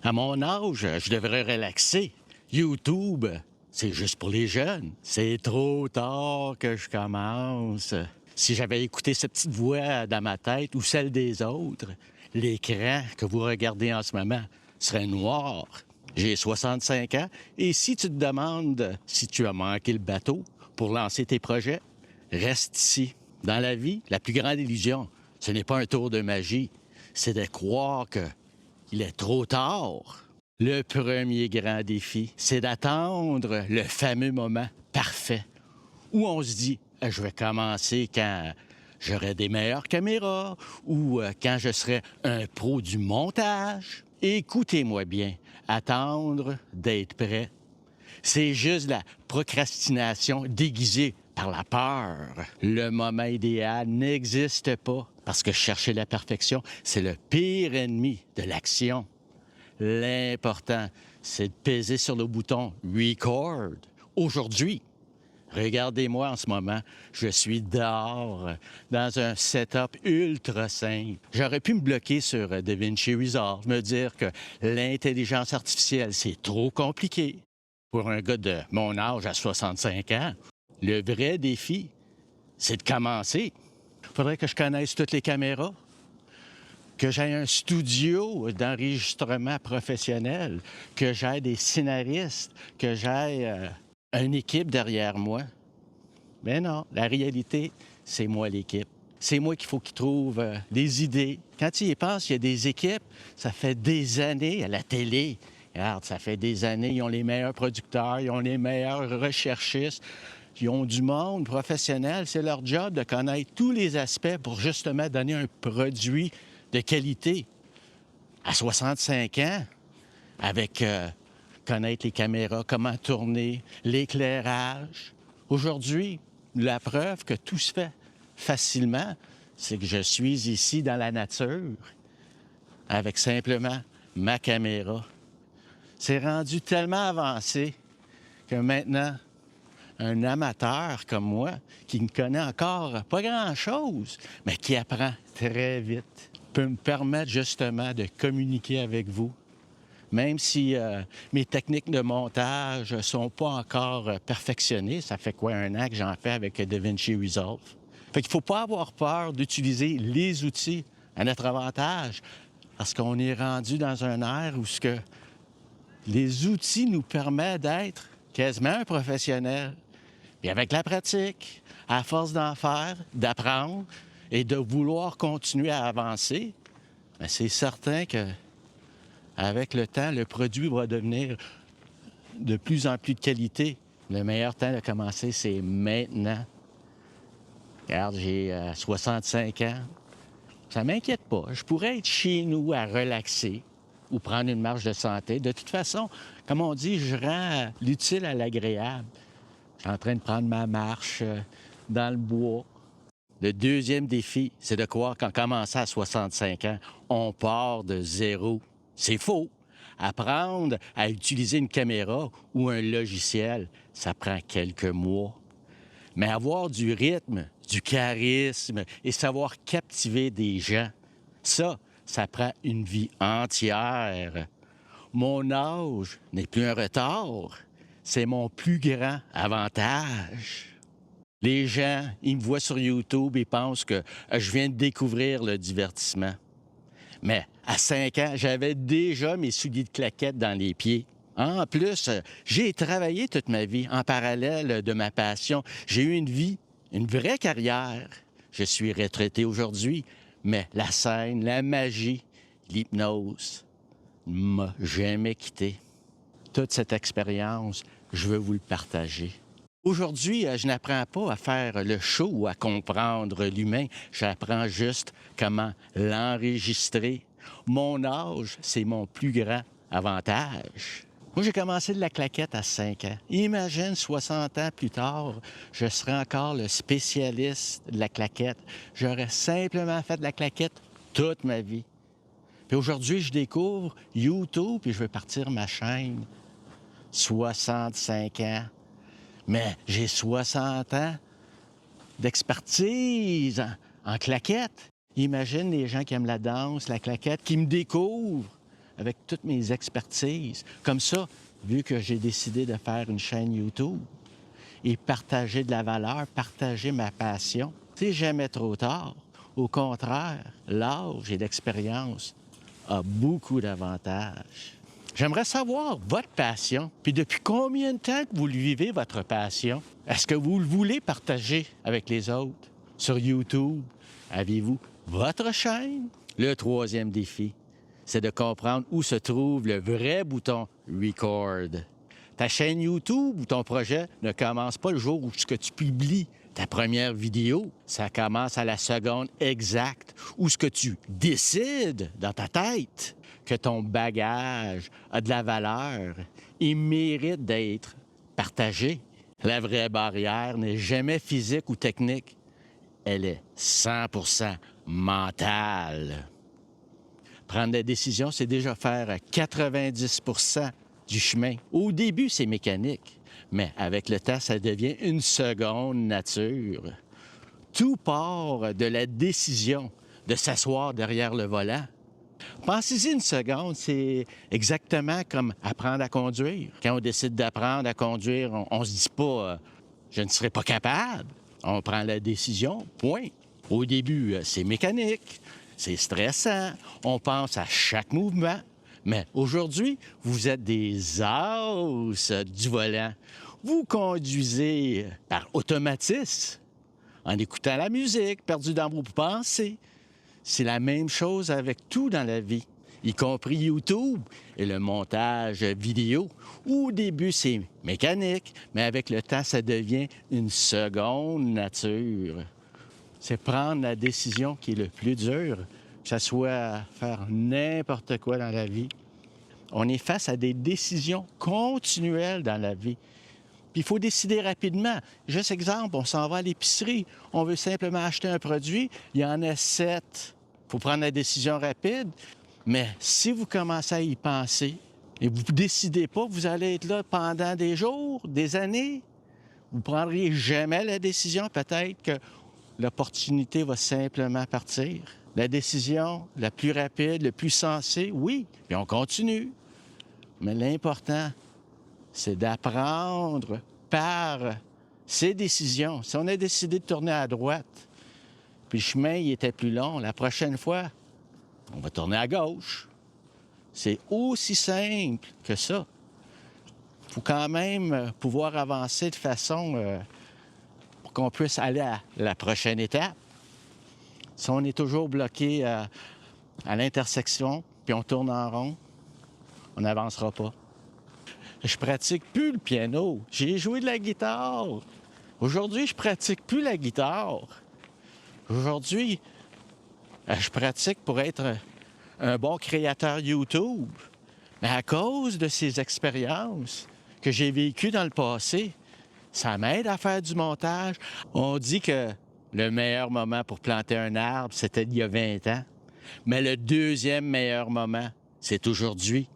À mon âge, je devrais relaxer. YouTube, c'est juste pour les jeunes. C'est trop tard que je commence. Si j'avais écouté cette petite voix dans ma tête ou celle des autres, l'écran que vous regardez en ce moment serait noir. J'ai 65 ans et si tu te demandes si tu as manqué le bateau pour lancer tes projets, reste ici. Dans la vie, la plus grande illusion, ce n'est pas un tour de magie, c'est de croire que il est trop tard. Le premier grand défi, c'est d'attendre le fameux moment parfait où on se dit, je vais commencer quand j'aurai des meilleures caméras ou quand je serai un pro du montage. Écoutez-moi bien, attendre d'être prêt, c'est juste la procrastination déguisée par la peur. Le moment idéal n'existe pas parce que chercher la perfection, c'est le pire ennemi de l'action. L'important, c'est de peser sur le bouton Record aujourd'hui. Regardez-moi en ce moment, je suis dehors, dans un setup ultra simple. J'aurais pu me bloquer sur DaVinci Resolve, me dire que l'intelligence artificielle, c'est trop compliqué. Pour un gars de mon âge à 65 ans, le vrai défi, c'est de commencer. Il faudrait que je connaisse toutes les caméras, que j'aie un studio d'enregistrement professionnel, que j'aie des scénaristes, que j'aie une équipe derrière moi. Mais non, la réalité, c'est moi l'équipe. C'est moi qu'il faut qu'il trouve des idées. Quand tu y penses, il y a des équipes, ça fait des années à la télé. Regarde, ça fait des années, ils ont les meilleurs producteurs, ils ont les meilleurs recherchistes, ils ont du monde professionnel. C'est leur job de connaître tous les aspects pour justement donner un produit de qualité. À 65 ans, avec connaître les caméras, comment tourner, l'éclairage. Aujourd'hui, la preuve que tout se fait facilement, c'est que je suis ici dans la nature avec simplement ma caméra. C'est rendu tellement avancé que maintenant, un amateur comme moi, qui ne connaît encore pas grand-chose, mais qui apprend très vite, peut me permettre justement de communiquer avec vous. Même si mes techniques de montage ne sont pas encore perfectionnées, ça fait quoi, un an que j'en fais avec DaVinci Resolve. Fait qu'il ne faut pas avoir peur d'utiliser les outils à notre avantage, parce qu'on est rendu dans un ère où ce que les outils nous permettent d'être quasiment un professionnel. Et avec la pratique, à force d'en faire, d'apprendre et de vouloir continuer à avancer, bien, c'est certain que avec le temps, le produit va devenir de plus en plus de qualité. Le meilleur temps de commencer, c'est maintenant. Regarde, j'ai 65 ans. Ça m'inquiète pas. Je pourrais être chez nous à relaxer ou prendre une marche de santé. De toute façon, comme on dit, je rends l'utile à l'agréable. Je suis en train de prendre ma marche dans le bois. Le deuxième défi, c'est de croire qu'en commençant à 65 ans, on part de zéro. C'est faux. Apprendre à utiliser une caméra ou un logiciel, ça prend quelques mois. Mais avoir du rythme, du charisme et savoir captiver des gens, ça prend une vie entière. Mon âge n'est plus un retard, c'est mon plus grand avantage. Les gens, ils me voient sur YouTube et pensent que je viens de découvrir le divertissement. Mais à 5 ans, j'avais déjà mes souliers de claquettes dans les pieds. En plus, j'ai travaillé toute ma vie en parallèle de ma passion. J'ai eu une vie, une vraie carrière. Je suis retraité aujourd'hui, mais la scène, la magie, l'hypnose ne m'a jamais quitté. Toute cette expérience, je veux vous le partager. Aujourd'hui, je n'apprends pas à faire le show ou à comprendre l'humain. J'apprends juste comment l'enregistrer. Mon âge, c'est mon plus grand avantage. Moi, j'ai commencé de la claquette à 5 ans. Imagine, 60 ans plus tard, je serais encore le spécialiste de la claquette. J'aurais simplement fait de la claquette toute ma vie. Puis aujourd'hui, je découvre YouTube et je veux partir ma chaîne. 65 ans. Mais j'ai 60 ans d'expertise en claquette. Imagine les gens qui aiment la danse, la claquette, qui me découvrent. avec toutes mes expertises. Comme ça, vu que j'ai décidé de faire une chaîne YouTube et partager de la valeur, partager ma passion, c'est jamais trop tard. Au contraire, l'âge et l'expérience ont beaucoup d'avantages. J'aimerais savoir votre passion, puis depuis combien de temps que vous le vivez, votre passion? Est-ce que vous le voulez partager avec les autres? Sur YouTube, avez-vous votre chaîne? Le troisième défi, c'est de comprendre où se trouve le vrai bouton « Record ». Ta chaîne YouTube ou ton projet ne commence pas le jour où tu publies ta première vidéo. Ça commence à la seconde exacte où ce que tu décides dans ta tête que ton bagage a de la valeur et mérite d'être partagé. La vraie barrière n'est jamais physique ou technique. Elle est 100% mentale. Prendre des décisions, c'est déjà faire 90% du chemin. Au début, c'est mécanique, mais avec le temps, ça devient une seconde nature. Tout part de la décision de s'asseoir derrière le volant. Pensez-y une seconde, c'est exactement comme apprendre à conduire. Quand on décide d'apprendre à conduire, on ne se dit pas je ne serai pas capable ». On prend la décision, point. Au début, c'est mécanique, c'est stressant, on pense à chaque mouvement. Mais aujourd'hui, vous êtes des as du volant. Vous conduisez par automatisme, en écoutant la musique, perdu dans vos pensées. C'est la même chose avec tout dans la vie, y compris YouTube et le montage vidéo. Au début, c'est mécanique, mais avec le temps, ça devient une seconde nature. C'est prendre la décision qui est le plus dur, que ce soit faire n'importe quoi dans la vie. On est face à des décisions continuelles dans la vie. Puis il faut décider rapidement. Juste exemple, on s'en va à l'épicerie, on veut simplement acheter un produit, il y en a 7. Il faut prendre la décision rapide. Mais si vous commencez à y penser et vous ne décidez pas, vous allez être là pendant des jours, des années. Vous ne prendriez jamais la décision. Peut-être que l'opportunité va simplement partir. La décision la plus rapide, le plus sensée, oui, puis on continue. Mais l'important, c'est d'apprendre par ses décisions. Si on a décidé de tourner à droite, puis le chemin il était plus long, la prochaine fois, on va tourner à gauche. C'est aussi simple que ça. Il faut quand même pouvoir avancer de façon pour qu'on puisse aller à la prochaine étape. Si on est toujours bloqué à l'intersection, puis on tourne en rond, on n'avancera pas. Je pratique plus le piano. J'ai joué de la guitare. Aujourd'hui, je pratique plus la guitare. Aujourd'hui, je pratique pour être un bon créateur YouTube. Mais à cause de ces expériences que j'ai vécues dans le passé, ça m'aide à faire du montage. On dit que le meilleur moment pour planter un arbre, c'était il y a 20 ans. Mais le deuxième meilleur moment, c'est aujourd'hui.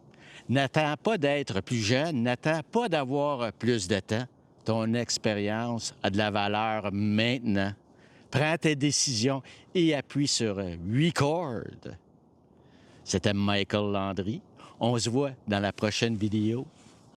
N'attends pas d'être plus jeune, n'attends pas d'avoir plus de temps. Ton expérience a de la valeur maintenant. Prends tes décisions et appuie sur Record. C'était Michael Landry. On se voit dans la prochaine vidéo.